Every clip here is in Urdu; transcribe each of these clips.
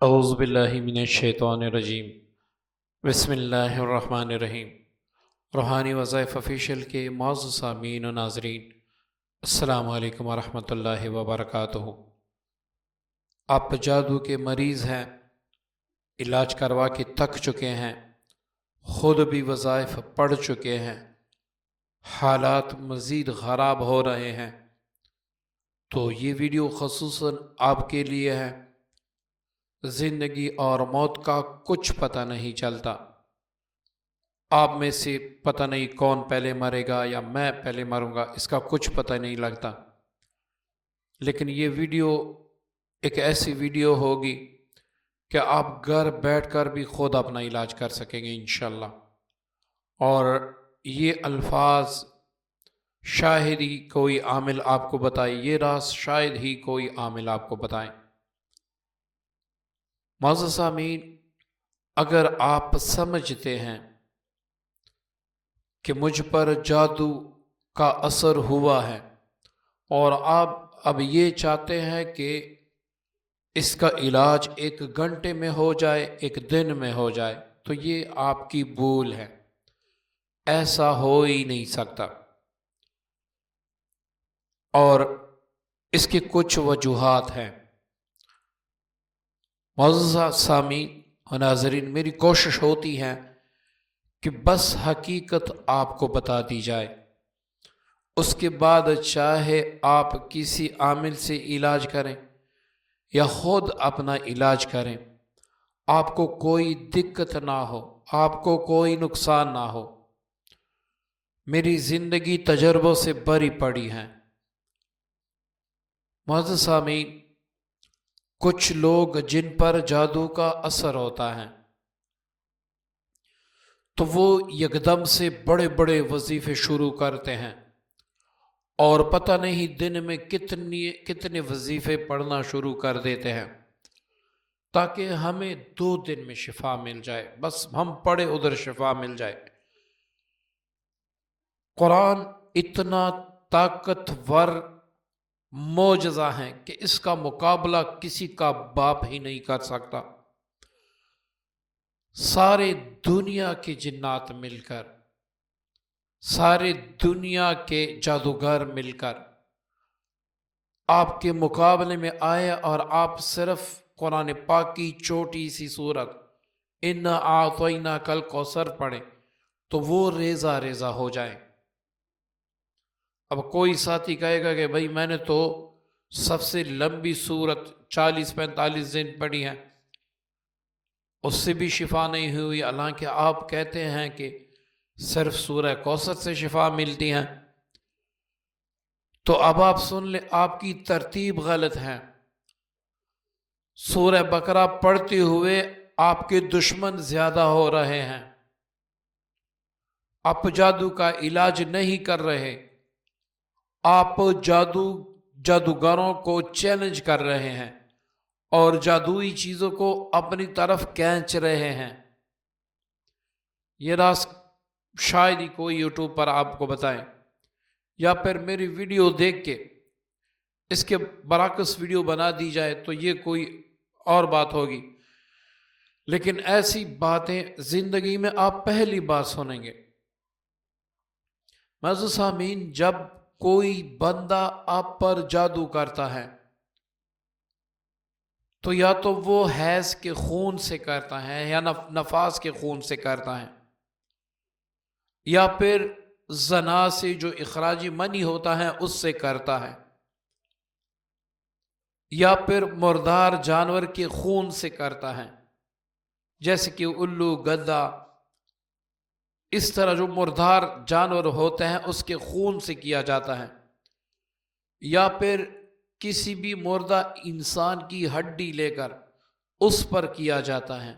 اعوذ باللہ من الشیطان الرجیم۔ بسم اللہ الرحمن الرحیم۔ روحانی وظائف آفیشیل کے معزز سامعین و ناظرین، السلام علیکم ورحمۃ اللہ وبرکاتہ۔ آپ جادو کے مریض ہیں، علاج کروا کے تھک چکے ہیں، خود بھی وظائف پڑھ چکے ہیں، حالات مزید خراب ہو رہے ہیں، تو یہ ویڈیو خصوصاً آپ کے لیے ہے۔ زندگی اور موت کا کچھ پتہ نہیں چلتا، آپ میں سے پتہ نہیں کون پہلے مرے گا یا میں پہلے مروں گا، اس کا کچھ پتہ نہیں لگتا۔ لیکن یہ ویڈیو ایک ایسی ویڈیو ہوگی کہ آپ گھر بیٹھ کر بھی خود اپنا علاج کر سکیں گے انشاءاللہ۔ اور یہ الفاظ شاید ہی کوئی عامل آپ کو بتائے، یہ راز شاید ہی کوئی عامل آپ کو بتائے۔ معزز سامعین، اگر آپ سمجھتے ہیں کہ مجھ پر جادو کا اثر ہوا ہے اور آپ اب یہ چاہتے ہیں کہ اس کا علاج 1 گھنٹے میں ہو جائے، 1 دن میں ہو جائے، تو یہ آپ کی بھول ہے، ایسا ہو ہی نہیں سکتا۔ اور اس کے کچھ وجوہات ہیں۔ معزز سامعین و ناظرین، میری کوشش ہوتی ہے کہ بس حقیقت آپ کو بتا دی جائے، اس کے بعد چاہے آپ کسی عامل سے علاج کریں یا خود اپنا علاج کریں، آپ کو کوئی دقت نہ ہو، آپ کو کوئی نقصان نہ ہو۔ میری زندگی تجربوں سے بھری پڑی ہے۔ معزز سامعین، کچھ لوگ جن پر جادو کا اثر ہوتا ہے تو وہ یکدم سے بڑے بڑے وظیفے شروع کرتے ہیں، اور پتہ نہیں دن میں کتنے وظیفے پڑھنا شروع کر دیتے ہیں تاکہ ہمیں 2 دن میں شفا مل جائے، بس ہم پڑھے ادھر شفا مل جائے۔ قرآن اتنا طاقتور معجزہ ہے کہ اس کا مقابلہ کسی کا باپ ہی نہیں کر سکتا۔ سارے دنیا کے جنات مل کر، سارے دنیا کے جادوگر مل کر آپ کے مقابلے میں آئے اور آپ صرف قرآن پاک کی چھوٹی سی سورت اِنَّا أَعْطَيْنَاكَ الْكَوْثَرَ پڑھیں تو وہ ریزہ ریزہ ہو جائیں۔ اب کوئی ساتھی کہے گا کہ بھائی میں نے تو سب سے لمبی سورت 40-45 دن پڑھی ہے، اس سے بھی شفا نہیں ہوئی، حالانکہ آپ کہتے ہیں کہ صرف سورہ کوثر سے شفا ملتی ہے۔ تو اب آپ سن لیں، آپ کی ترتیب غلط ہے۔ سورہ بقرہ پڑھتے ہوئے آپ کے دشمن زیادہ ہو رہے ہیں، آپ جادو کا علاج نہیں کر رہے، آپ جادوگروں کو چیلنج کر رہے ہیں اور جادوئی چیزوں کو اپنی طرف کھینچ رہے ہیں۔ یہ راز شاید ہی کوئی یوٹیوب پر آپ کو بتائے، یا پھر میری ویڈیو دیکھ کے اس کے برعکس ویڈیو بنا دی جائے تو یہ کوئی اور بات ہوگی، لیکن ایسی باتیں زندگی میں آپ پہلی بار سنیں گے۔ معزز سامعین، جب کوئی بندہ آپ پر جادو کرتا ہے تو یا تو وہ حیض کے خون سے کرتا ہے یا نفاس کے خون سے کرتا ہے، یا پھر زنا سے جو اخراجی منی ہوتا ہے اس سے کرتا ہے، یا پھر مردار جانور کے خون سے کرتا ہے، جیسے کہ الو، گدھا، اس طرح جو مردار جانور ہوتے ہیں اس کے خون سے کیا جاتا ہے، یا پھر کسی بھی مردہ انسان کی ہڈی لے کر اس پر کیا جاتا ہے۔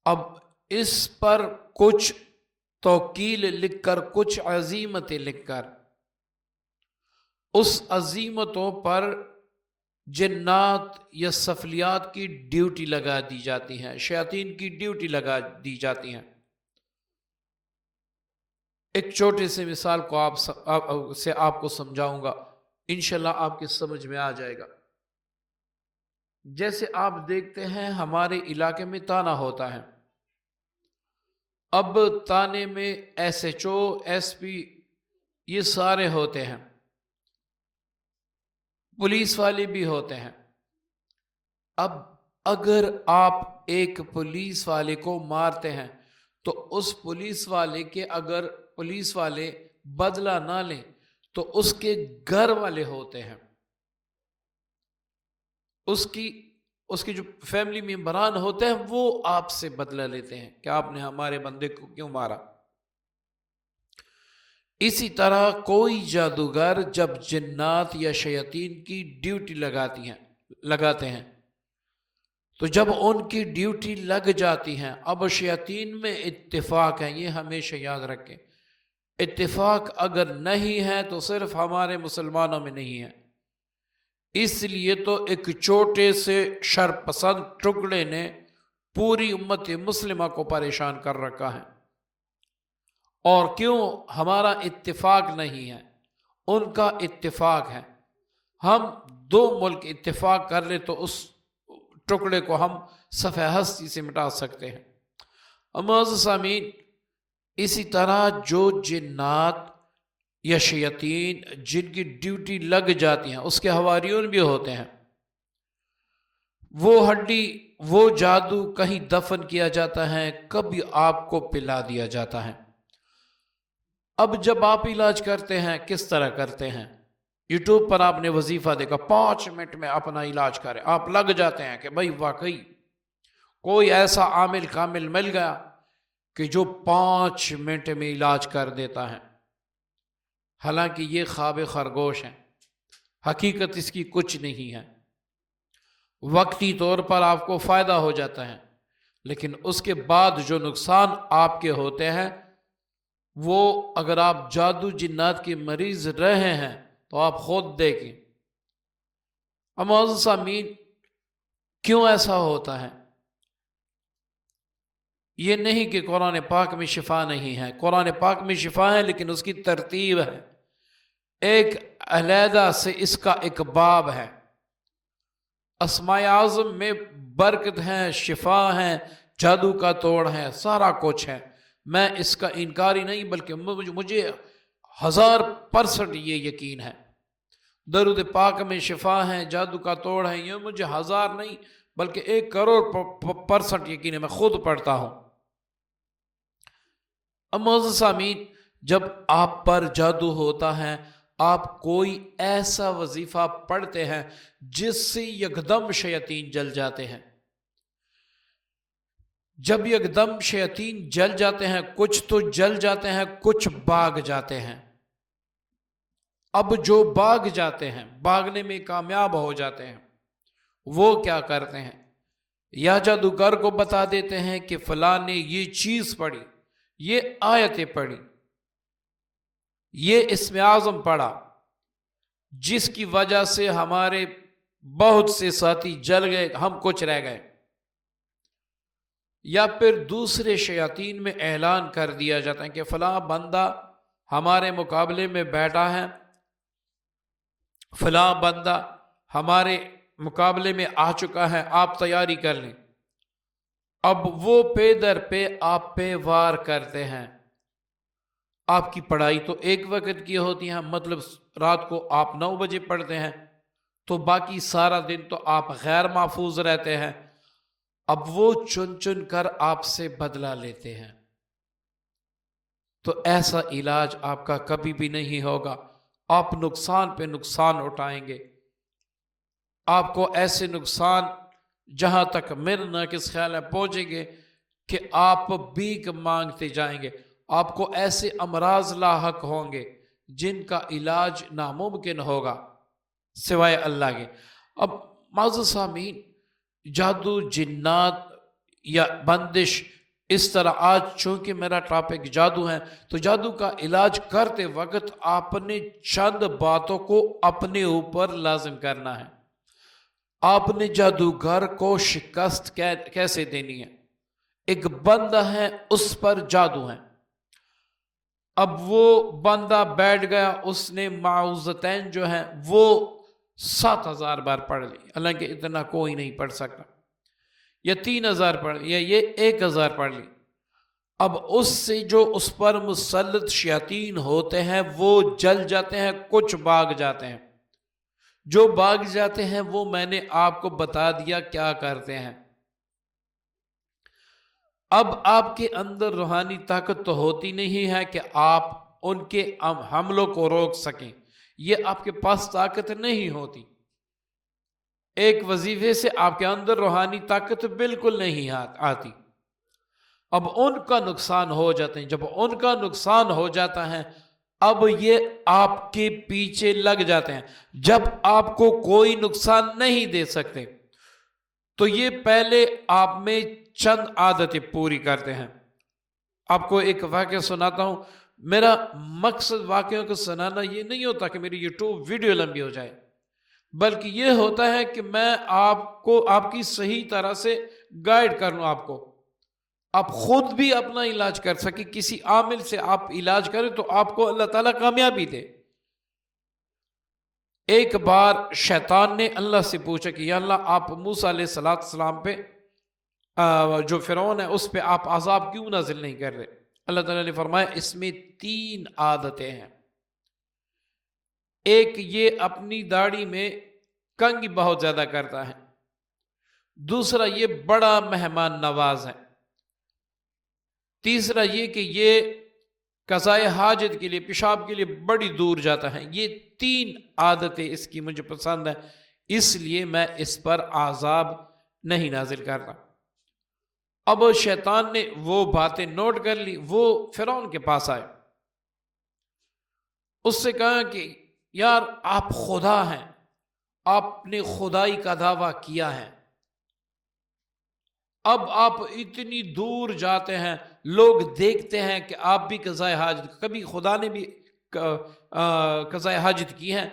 اب اس پر کچھ توکیل لکھ کر، کچھ عزیمتیں لکھ کر، اس عزیمتوں پر جنات یا سفلیات کی ڈیوٹی لگا دی جاتی ہے، شیاطین کی ڈیوٹی لگا دی جاتی ہے۔ ایک چھوٹے سے مثال کو آپ کو سمجھاؤں گا، انشاءاللہ آپ کے سمجھ میں آ جائے گا۔ جیسے آپ دیکھتے ہیں ہمارے علاقے میں تانا ہوتا ہے، اب تانے میں S H O, S P, یہ سارے ہوتے ہیں، پولیس والے بھی ہوتے ہیں۔ اب اگر آپ ایک پولیس والے کو مارتے ہیں تو اس پولیس والے کے اگر پولیس والے بدلہ نہ لیں تو اس کے گھر والے ہوتے ہیں، اس کی جو فیملی ممبران ہوتے ہیں وہ آپ سے بدلہ لیتے ہیں کہ آپ نے ہمارے بندے کو کیوں مارا۔ اسی طرح کوئی جادوگر جب جنات یا شیاطین کی ڈیوٹی لگاتے ہیں تو جب ان کی ڈیوٹی لگ جاتی ہیں، اب شیاطین میں اتفاق ہے، یہ ہمیشہ یاد رکھیں، اتفاق اگر نہیں ہے تو صرف ہمارے مسلمانوں میں نہیں ہے۔ اس لیے تو ایک چھوٹے سے شرپسند ٹکڑے نے پوری امت مسلمہ کو پریشان کر رکھا ہے۔ اور کیوں؟ ہمارا اتفاق نہیں ہے، ان کا اتفاق ہے۔ ہم دو ملک اتفاق کر لیں تو اس ٹکڑے کو ہم صفحہ ہستی سے مٹا سکتے ہیں۔ معزز سامعین، اسی طرح جو جنات یا شیاطین جن کی ڈیوٹی لگ جاتی ہیں اس کے حواریون بھی ہوتے ہیں، وہ ہڈی، وہ جادو کہیں دفن کیا جاتا ہے، کبھی آپ کو پلا دیا جاتا ہے۔ اب جب آپ علاج کرتے ہیں کس طرح کرتے ہیں؟ یوٹیوب پر آپ نے وظیفہ دیکھا 5 منٹ میں اپنا علاج کریں، آپ لگ جاتے ہیں کہ بھائی واقعی کوئی ایسا عامل کامل مل گیا کہ جو 5 منٹ میں علاج کر دیتا ہے۔ حالانکہ یہ خواب خرگوش ہے، حقیقت اس کی کچھ نہیں ہے۔ وقتی طور پر آپ کو فائدہ ہو جاتا ہے، لیکن اس کے بعد جو نقصان آپ کے ہوتے ہیں وہ اگر آپ جادو جنات کے مریض رہے ہیں تو آپ خود دیکھیں۔ معزز سامعین، کیوں ایسا ہوتا ہے؟ یہ نہیں کہ قرآن پاک میں شفا نہیں ہے، قرآن پاک میں شفا ہے، لیکن اس کی ترتیب ہے، ایک علیحدہ سے اس کا ایک باب ہے۔ اسماء اعظم میں برکت ہے، شفا ہے، جادو کا توڑ ہے، سارا کچھ ہے۔ میں اس کا انکاری نہیں، بلکہ مجھے 1000% یہ یقین ہے۔ درود پاک میں شفا ہے، جادو کا توڑ ہے، یہ مجھے 1000 نہیں بلکہ 1,000,000% یقین ہے، میں خود پڑھتا ہوں۔ معزز سامعین، جب آپ پر جادو ہوتا ہے، آپ کوئی ایسا وظیفہ پڑھتے ہیں جس سے یکدم شیاطین جل جاتے ہیں۔ جب یکدم شیاطین جل جاتے ہیں، کچھ تو جل جاتے ہیں، کچھ بھاگ جاتے ہیں۔ اب جو بھاگ جاتے ہیں، بھاگنے میں کامیاب ہو جاتے ہیں، وہ کیا کرتے ہیں؟ یا جادوگر کو بتا دیتے ہیں کہ فلاں نے یہ چیز پڑھی، یہ آیتیں پڑھی، یہ اسم اعظم پڑھا، جس کی وجہ سے ہمارے بہت سے ساتھی جل گئے، ہم کچھ رہ گئے۔ یا پھر دوسرے شیاطین میں اعلان کر دیا جاتا ہے کہ فلاں بندہ ہمارے مقابلے میں بیٹھا ہے، فلاں بندہ ہمارے مقابلے میں آ چکا ہے، آپ تیاری کر لیں۔ اب وہ پے در پہ آپ پہ وار کرتے ہیں۔ آپ کی پڑھائی تو ایک وقت کی ہوتی ہے، مطلب رات کو آپ 9 بجے پڑھتے ہیں تو باقی سارا دن تو آپ غیر محفوظ رہتے ہیں۔ اب وہ چن چن کر آپ سے بدلہ لیتے ہیں، تو ایسا علاج آپ کا کبھی بھی نہیں ہوگا۔ آپ نقصان پہ نقصان اٹھائیں گے، آپ کو ایسے نقصان جہاں تک میرا ناقص خیال ہے پہنچیں گے کہ آپ بھیک مانگتے جائیں گے۔ آپ کو ایسے امراض لاحق ہوں گے جن کا علاج ناممکن ہوگا سوائے اللہ کے۔ اب معزز سامعین، جادو، جنات یا بندش، اس طرح آج چونکہ میرا ٹاپک جادو ہے تو جادو کا علاج کرتے وقت آپ نے چند باتوں کو اپنے اوپر لازم کرنا ہے۔ آپ نے جادوگر کو شکست کیسے دینی ہے؟ ایک بندہ ہے، اس پر جادو ہے، اب وہ بندہ بیٹھ گیا، اس نے معوذتین جو ہیں وہ 7,000 بار پڑھ لی، حالانکہ اتنا کوئی نہیں پڑھ سکتا، یا 3,000 پڑھ لی، یا یہ 1,000 پڑھ لی۔ اب اس سے جو اس پر مسلط شیاطین ہوتے ہیں وہ جل جاتے ہیں، کچھ بھاگ جاتے ہیں۔ جو بھاگ جاتے ہیں وہ میں نے آپ کو بتا دیا کیا کرتے ہیں۔ اب آپ کے اندر روحانی طاقت تو ہوتی نہیں ہے کہ آپ ان کے حملوں کو روک سکیں، یہ آپ کے پاس طاقت نہیں ہوتی۔ ایک وظیفے سے آپ کے اندر روحانی طاقت بالکل نہیں آتی۔ اب ان کا نقصان ہو جاتے ہیں، جب ان کا نقصان ہو جاتا ہے اب یہ آپ کے پیچھے لگ جاتے ہیں۔ جب آپ کو کوئی نقصان نہیں دے سکتے تو یہ پہلے آپ میں چند عادتیں پوری کرتے ہیں۔ آپ کو ایک واقعہ سناتا ہوں۔ میرا مقصد واقعوں کو سنانا یہ نہیں ہوتا کہ میری یوٹیوب ویڈیو لمبی ہو جائے، بلکہ یہ ہوتا ہے کہ میں آپ کی صحیح طرح سے گائیڈ کروں آپ خود بھی اپنا علاج کر سکیں، کسی عامل سے آپ علاج کریں تو آپ کو اللہ تعالیٰ کامیابی دے۔ ایک بار شیطان نے اللہ سے پوچھا کہ یا اللہ، آپ موسیٰ علیہ السلام پہ جو فرعون ہے اس پہ آپ عذاب کیوں نازل نہیں کر رہے؟ اللہ تعالیٰ نے فرمایا اس میں 3 عادتیں ہیں۔ ایک، یہ اپنی داڑھی میں کنگھی بہت زیادہ کرتا ہے۔ دوسرا، یہ بڑا مہمان نواز ہے۔ تیسرا یہ کہ یہ قضائے حاجت کے لیے، پیشاب کے لیے بڑی دور جاتا ہے۔ یہ 3 عادتیں اس کی مجھے پسند ہیں، اس لیے میں اس پر عذاب نہیں نازل کرتا۔ اب شیطان نے وہ باتیں نوٹ کر لی، وہ فرعون کے پاس آئے، اس سے کہا کہ یار آپ خدا ہیں، آپ نے خدائی کا دعویٰ کیا ہے، اب آپ اتنی دور جاتے ہیں، لوگ دیکھتے ہیں کہ آپ بھی قضائے حاجت، کبھی خدا نے بھی قضائے حاجت کی ہے،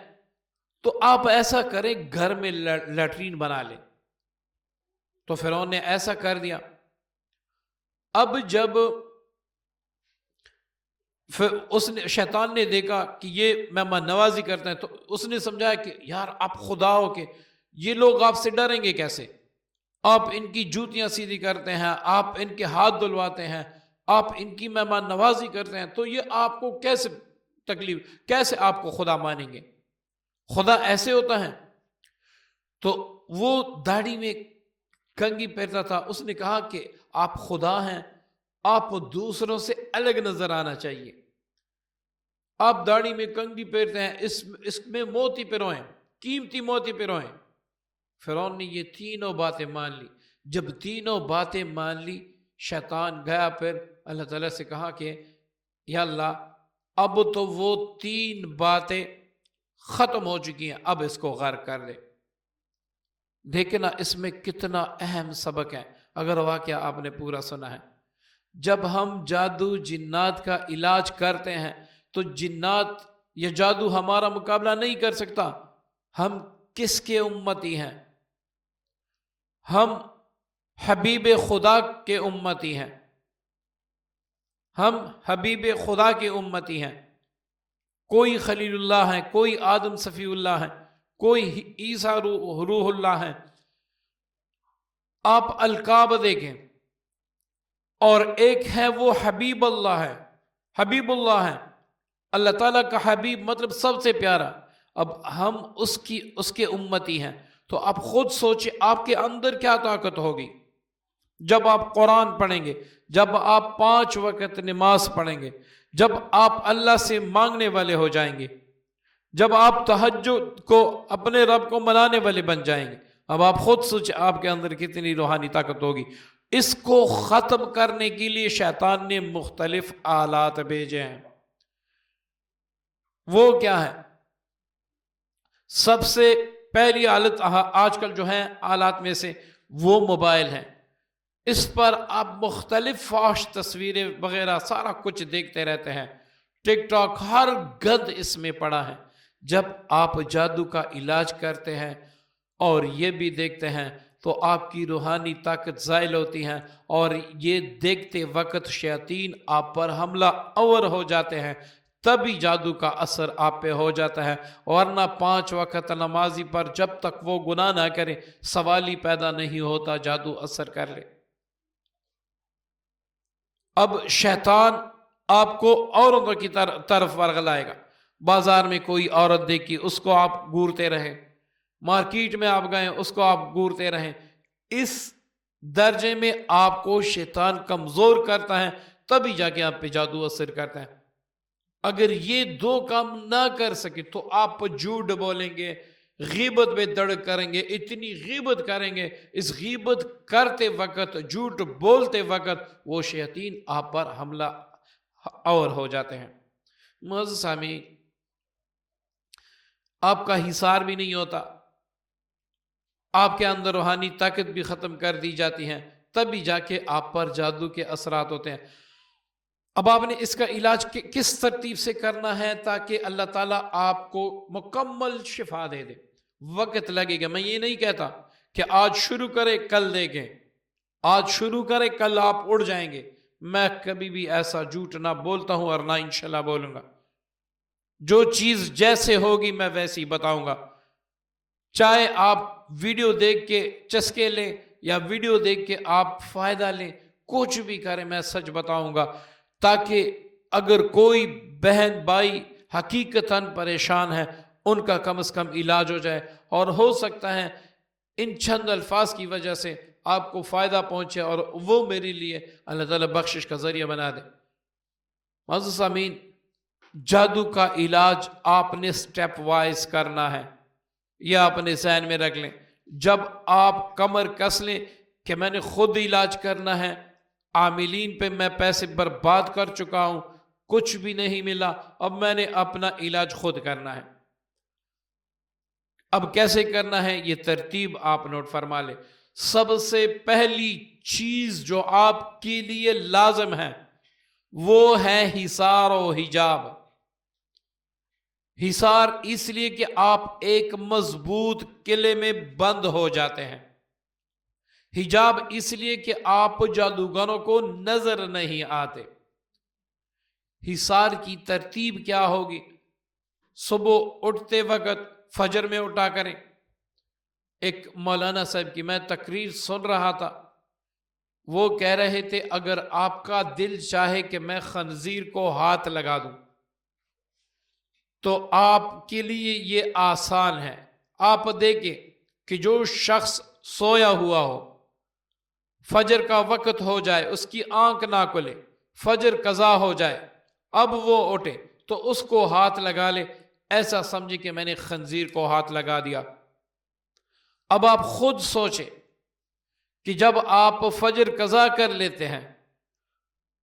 تو آپ ایسا کریں گھر میں لیٹرین بنا لیں۔ تو فرعون نے ایسا کر دیا۔ اب جب شیطان نے دیکھا کہ یہ مہمان نوازی کرتے ہیں تو اس نے سمجھایا کہ یار آپ خدا ہو کے یہ لوگ آپ سے ڈریں گے کیسے؟ آپ ان کی جوتیاں سیدھی کرتے ہیں، آپ ان کے ہاتھ دھلواتے ہیں، آپ ان کی مہمان نوازی کرتے ہیں، تو یہ آپ کو کیسے تکلیف، کیسے آپ کو خدا مانیں گے؟ خدا ایسے ہوتا ہے؟ تو وہ داڑھی میں کنگھی پہنتا تھا، اس نے کہا کہ آپ خدا ہیں، آپ دوسروں سے الگ نظر آنا چاہیے، آپ داڑھی میں کنگھی پہنتے ہیں، اس میں موتی پروئیں، قیمتی موتی پروئیں۔ فرعون نے یہ 3 باتیں مان لی۔ جب 3 باتیں مان لی، شیطان گیا پھر اللہ تعالیٰ سے کہا کہ یا اللہ اب تو وہ 3 باتیں ختم ہو چکی ہیں، اب اس کو غرق کر دے۔ دیکھنا اس میں کتنا اہم سبق ہے اگر واقعہ آپ نے پورا سنا ہے۔ جب ہم جادو جنات کا علاج کرتے ہیں تو جنات یا جادو ہمارا مقابلہ نہیں کر سکتا۔ ہم کس کے امتی ہیں؟ ہم حبیب خدا کے امتی ہیں، ہم حبیب خدا کے امتی ہیں۔ کوئی خلیل اللہ ہے، کوئی آدم صفی اللہ ہے، کوئی عیسیٰ روح اللہ ہے۔ آپ القاب دیکھیں، اور ایک ہے وہ حبیب اللہ ہے، حبیب اللہ ہے، اللہ تعالیٰ کا حبیب مطلب سب سے پیارا۔ اب ہم اس کے امتی ہیں، تو آپ خود سوچیں آپ کے اندر کیا طاقت ہوگی جب آپ قرآن پڑھیں گے، جب آپ 5 وقت نماز پڑھیں گے، جب آپ اللہ سے مانگنے والے ہو جائیں گے، جب آپ تہجد کو اپنے رب کو منانے والے بن جائیں گے۔ اب آپ خود سوچیں آپ کے اندر کتنی روحانی طاقت ہوگی۔ اس کو ختم کرنے کے لیے شیطان نے مختلف آلات بھیجے ہیں۔ وہ کیا ہے؟ سب سے پہلی آلت آج کل جو ہے آلات میں سے وہ موبائل ہے۔ اس پر آپ مختلف فحش تصویریں وغیرہ سارا کچھ دیکھتے رہتے ہیں، ٹک ٹاک، ہر گند اس میں پڑا ہے۔ جب آپ جادو کا علاج کرتے ہیں اور یہ بھی دیکھتے ہیں تو آپ کی روحانی طاقت زائل ہوتی ہے، اور یہ دیکھتے وقت شیاطین آپ پر حملہ آور ہو جاتے ہیں، تبھی جادو کا اثر آپ پہ ہو جاتا ہے، ورنہ 5 وقت نمازی پر جب تک وہ گناہ نہ کرے سوال ہی پیدا نہیں ہوتا جادو اثر کر لے۔ اب شیطان آپ کو عورتوں کی طرف ورغلائے گا، بازار میں کوئی عورت دیکھی اس کو آپ گورتے رہیں، مارکیٹ میں آپ گئے اس کو آپ گورتے رہیں، اس درجے میں آپ کو شیطان کمزور کرتا ہے، تبھی جا کے آپ پہ جادو اثر کرتا ہے۔ اگر یہ 2 کام نہ کر سکے تو آپ جھوٹ بولیں گے، غیبت میں دڑ کریں گے، اتنی غیبت کریں گے، اس غیبت کرتے وقت، جھوٹ بولتے وقت وہ شیاطین آپ پر حملہ اور ہو جاتے ہیں۔ معزز سامعین، آپ کا حصار بھی نہیں ہوتا، آپ کے اندر روحانی طاقت بھی ختم کر دی جاتی ہے، تبھی جا کے آپ پر جادو کے اثرات ہوتے ہیں۔ اب آپ نے اس کا علاج کس ترتیب سے کرنا ہے تاکہ اللہ تعالیٰ آپ کو مکمل شفا دے دے؟ وقت لگے گا، میں یہ نہیں کہتا کہ آج شروع کرے کل دیکھیں، آج شروع کرے کل آپ اڑ جائیں گے، میں کبھی بھی ایسا جھوٹ نہ بولتا ہوں اور نہ انشاءاللہ بولوں گا۔ جو چیز جیسے ہوگی میں ویسے ہی بتاؤں گا، چاہے آپ ویڈیو دیکھ کے چسکے لیں یا ویڈیو دیکھ کے آپ فائدہ لیں، کچھ بھی کریں میں سچ بتاؤں گا، تاکہ اگر کوئی بہن بھائی حقیقتاً پریشان ہے ان کا کم از کم علاج ہو جائے، اور ہو سکتا ہے ان چند الفاظ کی وجہ سے آپ کو فائدہ پہنچے اور وہ میرے لیے اللہ تعالیٰ بخشش کا ذریعہ بنا دے۔ معزز سامعین، جادو کا علاج آپ نے سٹیپ وائز کرنا ہے، یہ اپنے ذہن میں رکھ لیں۔ جب آپ کمر کس لیں کہ میں نے خود علاج کرنا ہے، عاملین پہ میں پیسے برباد کر چکا ہوں، کچھ بھی نہیں ملا، اب میں نے اپنا علاج خود کرنا ہے۔ اب کیسے کرنا ہے یہ ترتیب آپ نوٹ فرما لیں۔ سب سے پہلی چیز جو آپ کے لیے لازم ہے وہ ہے حصار و حجاب۔ حصار اس لیے کہ آپ ایک مضبوط قلعے میں بند ہو جاتے ہیں، حجاب اس لیے کہ آپ جادوگروں کو نظر نہیں آتے۔ حصار کی ترتیب کیا ہوگی؟ صبح اٹھتے وقت فجر میں اٹھا کریں۔ ایک مولانا صاحب کی میں تقریر سن رہا تھا، وہ کہہ رہے تھے اگر آپ کا دل چاہے کہ میں خنزیر کو ہاتھ لگا دوں تو آپ کے لیے یہ آسان ہے۔ آپ دیکھیں کہ جو شخص سویا ہوا ہو، فجر کا وقت ہو جائے، اس کی آنکھ نہ کھلے، فجر قضا ہو جائے، اب وہ اٹھے تو اس کو ہاتھ لگا لے، ایسا سمجھے کہ میں نے خنزیر کو ہاتھ لگا دیا۔ اب آپ خود سوچیں کہ جب آپ فجر قضا کر لیتے ہیں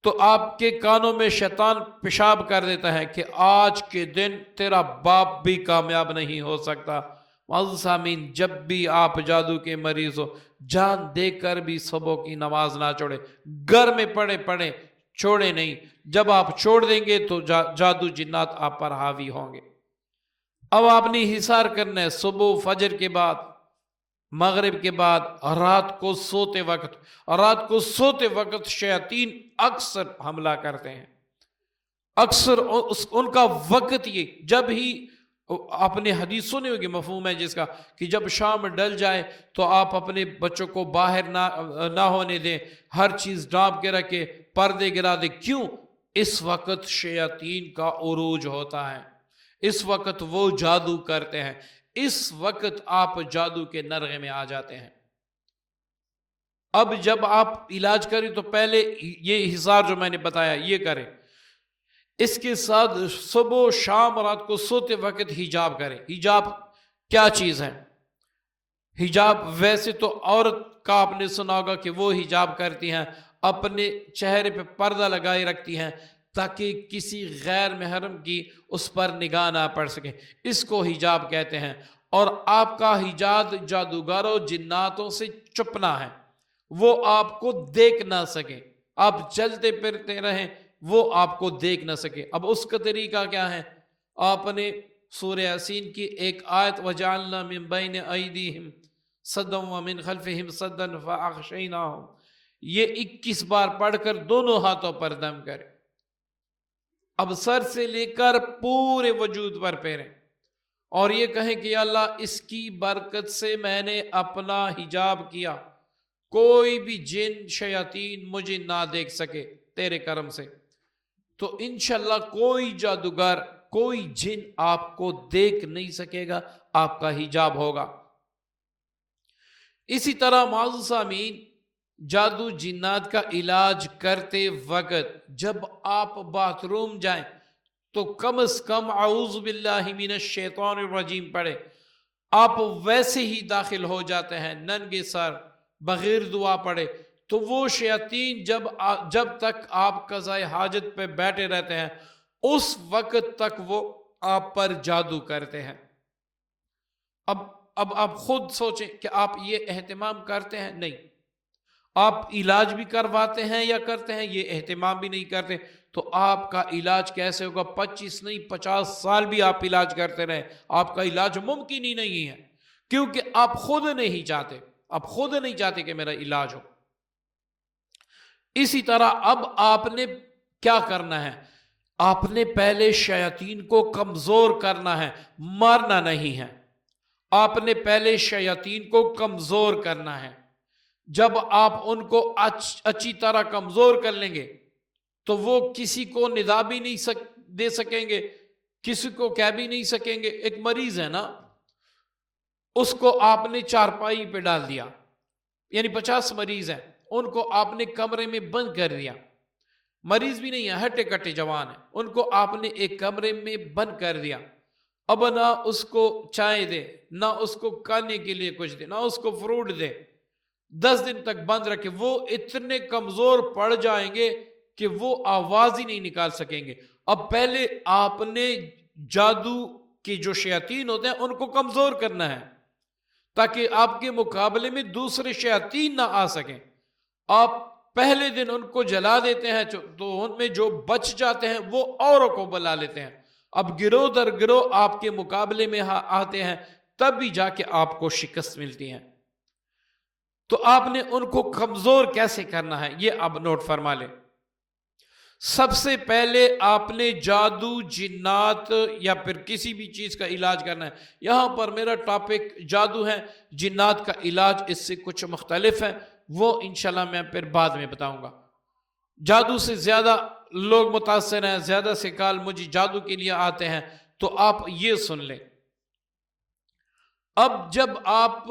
تو آپ کے کانوں میں شیطان پیشاب کر دیتا ہے کہ آج کے دن تیرا باپ بھی کامیاب نہیں ہو سکتا۔ معزز سامعین، جب بھی آپ جادو کے مریض ہو، جان دے کر بھی صبح کی نماز نہ چھوڑے، گھر میں پڑھیں چھوڑے نہیں۔ جب آپ چھوڑ دیں گے تو جادو جنات آپ پر حاوی ہوں گے۔ اب آپ نے حصار کرنا ہے صبح، فجر کے بعد، مغرب کے بعد، رات کو سوتے وقت۔ رات کو سوتے وقت شیاطین اکثر حملہ کرتے ہیں، اکثر ان کا وقت یہ، جب ہی آپ نے حدیث سنی ہوگی، مفہوم ہے جس کا کہ جب شام ڈل جائے تو آپ اپنے بچوں کو باہر نہ ہونے دیں، ہر چیز ڈانپ کے رکھے، پردے گرا دیں۔ کیوں؟ اس وقت شیاطین کا عروج ہوتا ہے، اس وقت وہ جادو کرتے ہیں، اس وقت آپ جادو کے نرغے میں آ جاتے ہیں۔ اب جب آپ علاج کریں تو پہلے یہ حصار جو میں نے بتایا یہ کریں، اس کے ساتھ صبح شام رات کو سوتے وقت حجاب کریں۔ حجاب کیا چیز ہے؟ حجاب ویسے تو عورت کا آپ نے سنا ہوگا کہ وہ حجاب کرتی ہیں، اپنے چہرے پہ پردہ لگائے رکھتی ہیں تاکہ کسی غیر محرم کی اس پر نگاہ نہ پڑ سکے، اس کو حجاب کہتے ہیں۔ اور آپ کا حجاب جادوگروں جناتوں سے چھپنا ہے، وہ آپ کو دیکھ نہ سکے، آپ چلتے پھرتے رہیں وہ آپ کو دیکھ نہ سکے۔ اب اس کا طریقہ کیا ہے؟ آپ نے سورہ یاسین کی ایک آیت وَجَعَلْنَا مِن بَيْنِ أَيْدِيهِمْ صَدًّا وَمِنْ خَلْفِهِمْ صَدًّا فَأَغْشَيْنَاهُمْ، یہ 21 بار پڑھ کر دونوں ہاتھوں پر دم کرے۔ اب سر سے لے کر پورے وجود پر پھیریں اور یہ کہیں کہ یا اللہ اس کی برکت سے میں نے اپنا حجاب کیا، کوئی بھی جن شیاطین مجھے نہ دیکھ سکے تیرے کرم سے. تو انشاءاللہ کوئی جادوگر، کوئی جن آپ کو دیکھ نہیں سکے گا، آپ کا حجاب ہوگا. اسی طرح معزز سامعین، جادو جنات کا علاج کرتے وقت جب آپ باتھ روم جائیں تو کم از کم اعوذ باللہ من الشیطان الرجیم پڑھیں. آپ ویسے ہی داخل ہو جاتے ہیں ننگے سر بغیر دعا پڑھے تو وہ شیاطین جب تک آپ قضائے حاجت پہ بیٹھے رہتے ہیں اس وقت تک وہ آپ پر جادو کرتے ہیں. اب آپ خود سوچیں کہ آپ یہ اہتمام کرتے ہیں؟ نہیں. آپ علاج بھی کرواتے ہیں یا کرتے ہیں؟ یہ اہتمام بھی نہیں کرتے. تو آپ کا علاج کیسے ہوگا؟ 25 نہیں 50 سال بھی آپ علاج کرتے رہیں، آپ کا علاج ممکن ہی نہیں ہے، کیونکہ آپ خود نہیں چاہتے، آپ خود نہیں چاہتے کہ میرا علاج ہو. اسی طرح اب آپ نے کیا کرنا ہے؟ آپ نے پہلے شیاطین کو کمزور کرنا ہے، مارنا نہیں ہے. آپ نے پہلے شیاطین کو کمزور کرنا ہے. جب آپ ان کو اچھی طرح کمزور کر لیں گے تو وہ کسی کو ندا بھی نہیں دے سکیں گے، کسی کو کہہ بھی نہیں سکیں گے. ایک مریض ہے نا، اس کو آپ نے چارپائی پہ ڈال دیا، یعنی 50 مریض ہیں، ان کو آپ نے کمرے میں بند کر دیا. مریض بھی نہیں ہے، ہٹے کٹے جوان ہیں، ان کو آپ نے ایک کمرے میں بند کر دیا. اب نہ اس کو چائے دے، نہ اس کو کھانے کے لیے کچھ دے، نہ اس کو فروٹ دے، 10 دن تک بند رکھے. وہ اتنے کمزور پڑ جائیں گے کہ وہ آواز ہی نہیں نکال سکیں گے. اب پہلے آپ نے جادو کے جو شیاطین ہوتے ہیں ان کو کمزور کرنا ہے تاکہ آپ کے مقابلے میں دوسرے شیاطین نہ آ سکیں. آپ پہلے دن ان کو جلا دیتے ہیں تو ان میں جو بچ جاتے ہیں وہ اوروں کو بلا لیتے ہیں. اب گروہ در گروہ آپ کے مقابلے میں آتے ہیں، تب بھی جا کے آپ کو شکست ملتی ہے. تو آپ نے ان کو کمزور کیسے کرنا ہے یہ اب نوٹ فرما لیں. سب سے پہلے آپ نے جادو جنات یا پھر کسی بھی چیز کا علاج کرنا ہے. یہاں پر میرا ٹاپک جادو ہے، جنات کا علاج اس سے کچھ مختلف ہے، وہ انشاءاللہ میں پھر بعد میں بتاؤں گا. جادو سے زیادہ لوگ متاثر ہیں، زیادہ سے کال مجھے جادو کے لیے آتے ہیں، تو آپ یہ سن لیں. اب جب آپ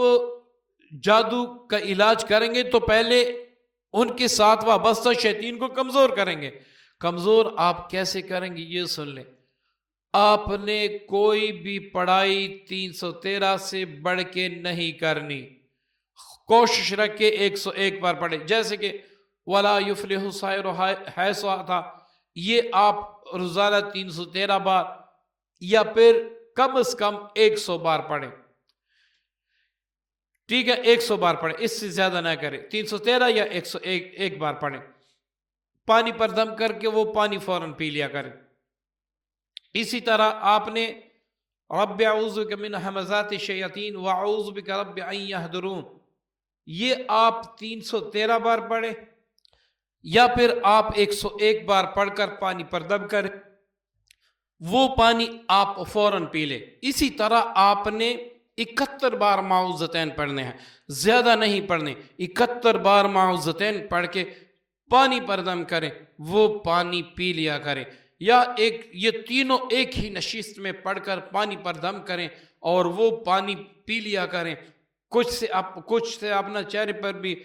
جادو کا علاج کریں گے تو پہلے ان کے ساتھ وابستہ شیطین کو کمزور کریں گے. کمزور آپ کیسے کریں گے یہ سن لیں. آپ نے کوئی بھی پڑھائی 313 سے بڑھ کے نہیں کرنی. کوشش رکھ کے 101 بار پڑھے، جیسے کہ وَلَا يُفْلِحُ السَّاحِرُ حَيْثُ أَتَىٰ، یہ آپ روزانہ 313 بار یا پھر کم از کم 100 بار پڑھیں. ٹھیک ہے، 100 بار پڑھیں، اس سے زیادہ نہ کریں. 313 یا 101 بار پڑھیں. پانی پر دم کر کے وہ پانی فوراً پی لیا کریں. اسی طرح آپ نے رب اعوذ بک من ہمزات الشیاطین واعوذ بک رب ان یحضرون، یہ آپ 313 بار پڑھیں یا پھر آپ 101 بار پڑھ کر پانی پر دم کریں، وہ پانی آپ فوراً پی لیں. اسی طرح آپ نے 71 بار معوذتین پڑھنے ہیں، زیادہ نہیں پڑھنے. 71 بار معوذتین پڑھ کے پانی پر دم کریں، وہ پانی پی لیا کریں. یا یہ تینوں ایک ہی نشست میں پڑھ کر پانی پر دم کریں اور وہ پانی پی لیا کریں. کچھ سے اپنا چہرے پر بھی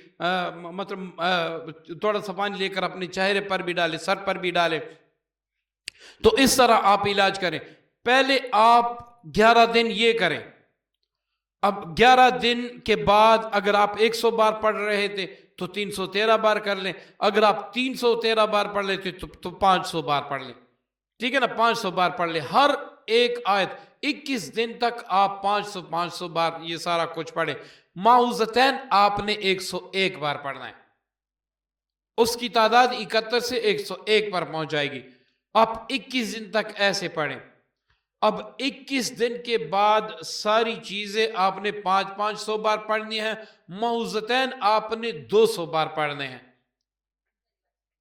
مطلب تھوڑا سا پانی لے کر اپنے چہرے پر بھی ڈالیں، سر پر بھی ڈالیں. تو اس طرح آپ علاج کریں. پہلے آپ 11 دن یہ کریں. اب 11 دن کے بعد اگر آپ 100 بار پڑھ رہے تھے تو 313 بار کر لیں. اگر آپ 313 بار پڑھ لیتے تو 500 بار پڑھ لیں. ٹھیک ہے نا، 500 بار پڑھ لیں. ہر ایک آیت 21 دن تک آپ 500 بار یہ سارا کچھ پڑھیں. معوذتین آپ نے 101 بار پڑھنا ہے، اس کی تعداد 71 سے 101 پر پہنچ جائے گی. آپ 21 دن تک ایسے پڑھیں. اب 21 دن کے بعد ساری چیزیں آپ نے 500 بار پڑھنی ہیں. معوذتین آپ نے 200 بار پڑھنے ہیں.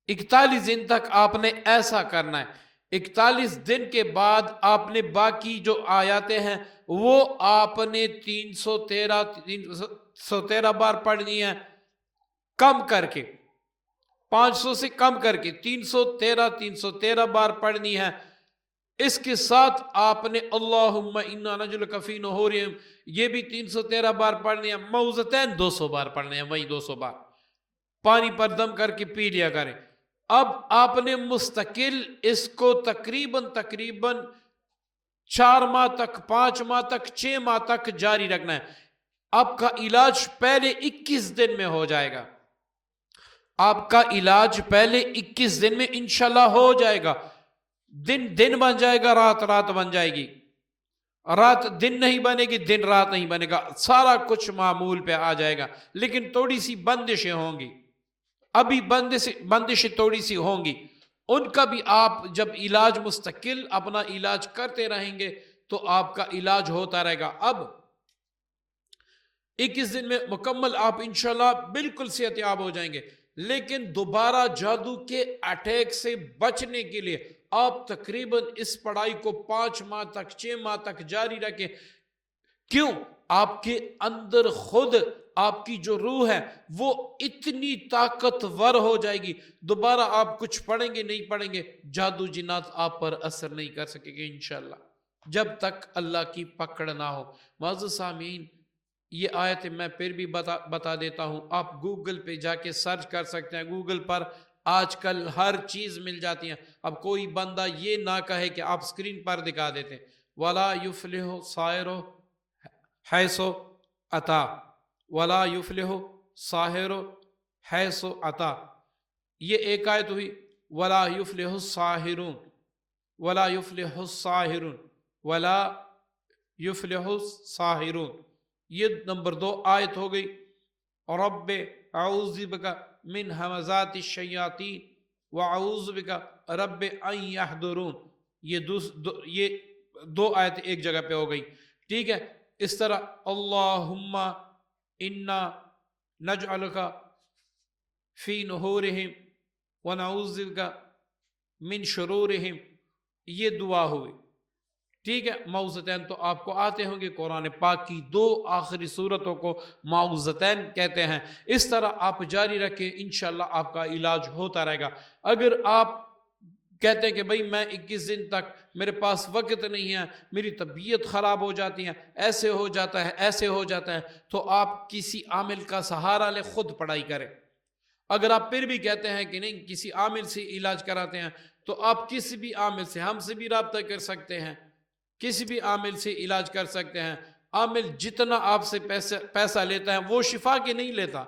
41 دن تک آپ نے ایسا کرنا ہے. 41 دن کے بعد آپ نے باقی جو آیاتیں ہیں وہ آپ نے 313 بار پڑھنی ہے، کم کر کے 500 سے کم کر کے 313 بار پڑھنی ہے۔ اس کے ساتھ آپ نے اللہم انا نجعلک فی نحورہم یہ بھی 313 بار پڑھنی ہے۔ معوذتین 200 بار پڑھنے ہیں، وہی 200 بار پانی پر دم کر کے پی لیا کریں۔ اب آپ نے مستقل اس کو تقریباً 4 ماہ تک، 5 ماہ تک، 6 ماہ تک جاری رکھنا ہے۔ آپ کا علاج پہلے 21 دن میں ہو جائے گا، آپ کا علاج پہلے 21 دن میں انشاءاللہ ہو جائے گا۔ دن دن بن جائے گا، رات رات بن جائے گی، رات دن نہیں بنے گی، دن رات نہیں بنے گا، سارا کچھ معمول پہ آ جائے گا۔ لیکن تھوڑی سی بندشیں ہوں گی، ابھی بندشیں تھوڑی سی ہوں گی، ان کا بھی آپ جب علاج مستقل اپنا علاج کرتے رہیں گے تو آپ کا علاج ہوتا رہے گا۔ اب 21 دن میں مکمل آپ انشاءاللہ بالکل صحت یاب ہو جائیں گے۔ لیکن دوبارہ جادو کے اٹیک سے بچنے کے لیے آپ تقریباً اس پڑھائی کو 5 ماہ تک، 6 ماہ تک جاری رکھیں۔ کیوں؟ آپ کے اندر خود آپ کی جو روح ہے وہ اتنی طاقتور ہو جائے گی، دوبارہ آپ کچھ پڑھیں گے نہیں پڑھیں گے، جادو جنات آپ پر اثر نہیں کر سکے گے انشاءاللہ، جب تک اللہ کی پکڑ نہ ہو۔ معزز سامعین، یہ آیت میں پھر بھی بتا دیتا ہوں، آپ گوگل پہ جا کے سرچ کر سکتے ہیں، گوگل پر آج کل ہر چیز مل جاتی ہے۔ اب کوئی بندہ یہ نہ کہے کہ آپ سکرین پر دکھا دیتے ہیں وَلَا يُفْلِحُ سَاحِرُ حَيْثُ أَتَى، وَلَا يُفْلِحُ سَاحِرُ حَيْثُ أَتَى، یہ ایک آیت ہوئی۔ وَلَا يُفْلِحُ السَّاحِرُونَ، وَلَا يُفْلِحُ السَّاحِرُونَ، وَلَا يُفْلِحُ السَّاحِرُونَ، یہ نمبر 2 آیت ہو گئی۔ رب اعوذ بک من ہمزات الشیاطین واعوذ بک رب ان یحضرون، یہ 2 آیت ایک جگہ پہ ہو گئی، ٹھیک ہے۔ اس طرح اللہم انا نجعلک فی نحورہم ونعوذ بک من شرورہم، یہ دعا ہوئی، ٹھیک ہے۔ معوذتین تو آپ کو آتے ہوں گے، قرآن پاک کی 2 آخری صورتوں کو معوذتین کہتے ہیں۔ اس طرح آپ جاری رکھیں، انشاءاللہ آپ کا علاج ہوتا رہے گا۔ اگر آپ کہتے ہیں کہ بھئی میں 21 دن تک میرے پاس وقت نہیں ہے، میری طبیعت خراب ہو جاتی ہے، ایسے ہو جاتا ہے، ایسے ہو جاتا ہے، تو آپ کسی عامل کا سہارا لے، خود پڑھائی کریں۔ اگر آپ پھر بھی کہتے ہیں کہ نہیں کسی عامل سے علاج کراتے ہیں، تو آپ کسی بھی عامل سے، ہم سے بھی رابطہ کر سکتے ہیں، کسی بھی عامل سے علاج کر سکتے ہیں۔ عامل جتنا آپ سے پیسہ لیتا ہے وہ شفا کے نہیں لیتا،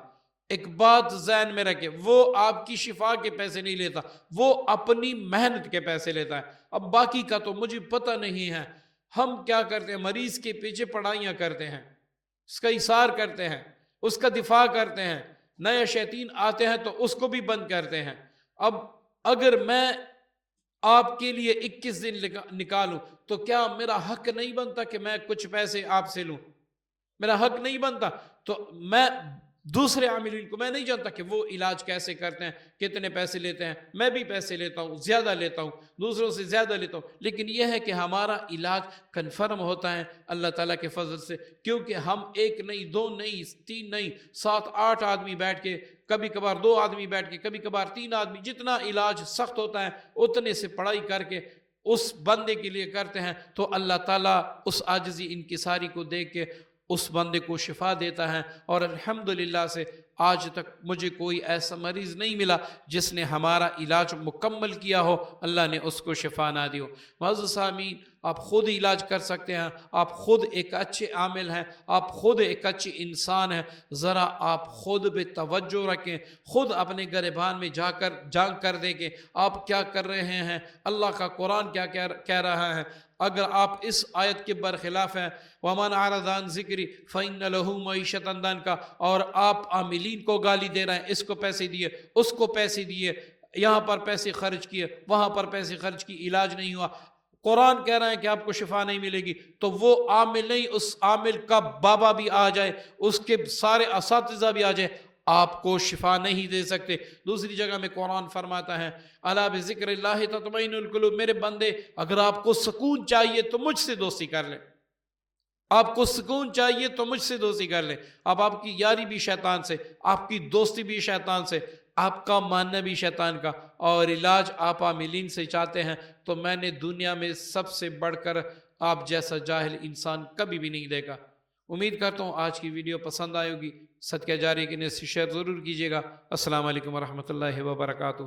ایک بات ذہن میں رکھے، وہ آپ کی شفا کے پیسے نہیں لیتا، وہ اپنی محنت کے پیسے لیتا ہے۔ اب باقی کا تو مجھے پتہ نہیں ہے، ہم کیا کرتے ہیں، مریض کے پیچھے پڑھائیاں کرتے ہیں، اس کا اثار کرتے ہیں، اس کا دفاع کرتے ہیں، نئے شیطین آتے ہیں تو اس کو بھی بند کرتے ہیں۔ اب اگر میں آپ کے لیے 21 دن نکالوں تو کیا میرا حق نہیں بنتا کہ میں کچھ پیسے آپ سے لوں؟ میرا حق نہیں بنتا؟ تو میں دوسرے عاملین کو میں نہیں جانتا کہ وہ علاج کیسے کرتے ہیں، کتنے پیسے لیتے ہیں، میں بھی پیسے لیتا ہوں، زیادہ لیتا ہوں، دوسروں سے زیادہ لیتا ہوں، لیکن یہ ہے کہ ہمارا علاج کنفرم ہوتا ہے اللہ تعالیٰ کے فضل سے، کیونکہ ہم 1 نہیں، 2 نہیں، 3 نہیں، 7 8 آدمی بیٹھ کے، کبھی کبھار 2 آدمی بیٹھ کے، کبھی کبھار 3 آدمی، جتنا علاج سخت ہوتا ہے اتنے سے پڑھائی کر کے اس بندے کے لیے کرتے ہیں، تو اللہ تعالیٰ اس عاجزی انکساری کو دیکھ کے اس بندے کو شفا دیتا ہے۔ اور الحمدللہ سے آج تک مجھے کوئی ایسا مریض نہیں ملا جس نے ہمارا علاج مکمل کیا ہو، اللہ نے اس کو شفا نہ دی ہو۔ معزز سامعین، آپ خود علاج کر سکتے ہیں، آپ خود ایک اچھے عامل ہیں، آپ خود ایک اچھے انسان ہیں، ذرا آپ خود پہ توجہ رکھیں، خود اپنے گریبان میں جھانک کر دیکھیں آپ کیا کر رہے ہیں، اللہ کا قرآن کیا کہہ رہا ہے۔ اگر آپ اس آیت کے برخلاف ہیں وَمَنْ أَعْرَضَ عَنْ ذِكْرِي فَإِنَّ لَهُ مَعِيشَةً ضَنْكَ، اور آپ عاملین کو گالی دے رہے ہیں، اس کو پیسے دیے، اس کو پیسے دیے، یہاں پر پیسے خرچ کیے، وہاں پر پیسے خرچ کیے، علاج نہیں ہوا، قرآن کہہ رہا ہے کہ آپ کو شفا نہیں ملے گی، تو وہ عامل نہیں، اس عامل کا بابا بھی آ جائے، اس کے سارے اساتذہ بھی آ جائے، آپ کو شفا نہیں دے سکتے۔ دوسری جگہ میں قرآن فرماتا ہے الا بذکر اللہ تطمئن القلوب، میرے بندے اگر آپ کو سکون چاہیے تو مجھ سے دوستی کر لیں، آپ کو سکون چاہیے تو مجھ سے دوستی کر لیں۔ اب آپ کی یاری بھی شیطان سے، آپ کی دوستی بھی شیطان سے، آپ کا ماننا بھی شیطان کا، اور علاج آپ عاملین سے چاہتے ہیں تو میں نے دنیا میں سب سے بڑھ کر آپ جیسا جاہل انسان کبھی بھی نہیں دیکھا۔ امید کرتا ہوں آج کی ویڈیو پسند آئے گی، صدقہ جاری کے نیت سے شیئر ضرور کیجیے گا۔ السلام علیکم ورحمۃ اللہ وبرکاتہ۔